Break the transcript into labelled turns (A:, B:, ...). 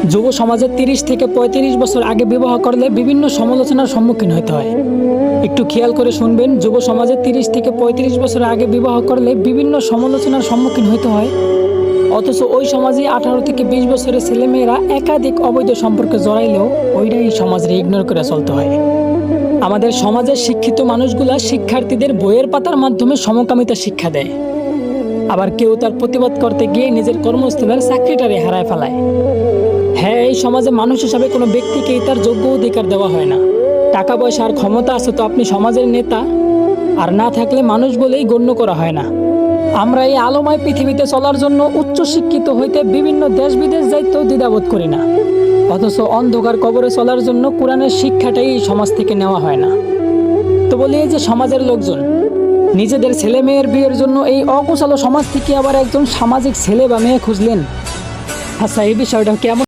A: যুব সমাজে ৩০ থেকে ৩৫ বছর আগে বিবাহ করলে বিভিন্ন সমালোচনার সম্মুখীন হতে হয়। একটু খেয়াল করে শুনবেন, যুব সমাজে ৩০ থেকে ৩৫ বছর আগে বিবাহ করলে বিভিন্ন সমালোচনার সম্মুখীন হতে হয়। অথচ ওই সমাজে ১৮ থেকে ২০ বছরের ছেলেমেয়েরা একাধিক অবৈধ সম্পর্কে জড়াইলেও ওইটাই সমাজে ইগনোর করে চলতে হয়। আমাদের সমাজের শিক্ষিত মানুষগুলা শিক্ষার্থীদের বইয়ের পাতার মাধ্যমে সমকামিতা শিক্ষা দেয়। আবার কেউ তার প্রতিবাদ করতে গিয়ে নিজের কর্মস্থলের চাকরিটারে হারায় ফেলায়। হ্যাঁ, এই সমাজে মানুষ হিসাবে কোনো ব্যক্তিকেই তার যোগ্য অধিকার দেওয়া হয় না। টাকা পয়সা আর ক্ষমতা আছে তো আপনি সমাজের নেতা, আর না থাকলে মানুষ বলেই গণ্য করা হয় না। আমরা এই আলোময় পৃথিবীতে চলার জন্য উচ্চশিক্ষিত হইতে বিভিন্ন দেশ বিদেশ যাইতেও দ্বিধাবোধ করি না, অথচ অন্ধকার কবরে চলার জন্য কোরআনের শিক্ষাটাই এই সমাজ থেকে নেওয়া হয় না। তো বলি, এই যে সমাজের লোকজন নিজেদের ছেলে মেয়ের বিয়ের জন্য এই অকুশল সমাজ থেকে আবার একজন সামাজিক ছেলে বা মেয়ে খুঁজলেন, আচ্ছা এই বিষয়টা কেমন?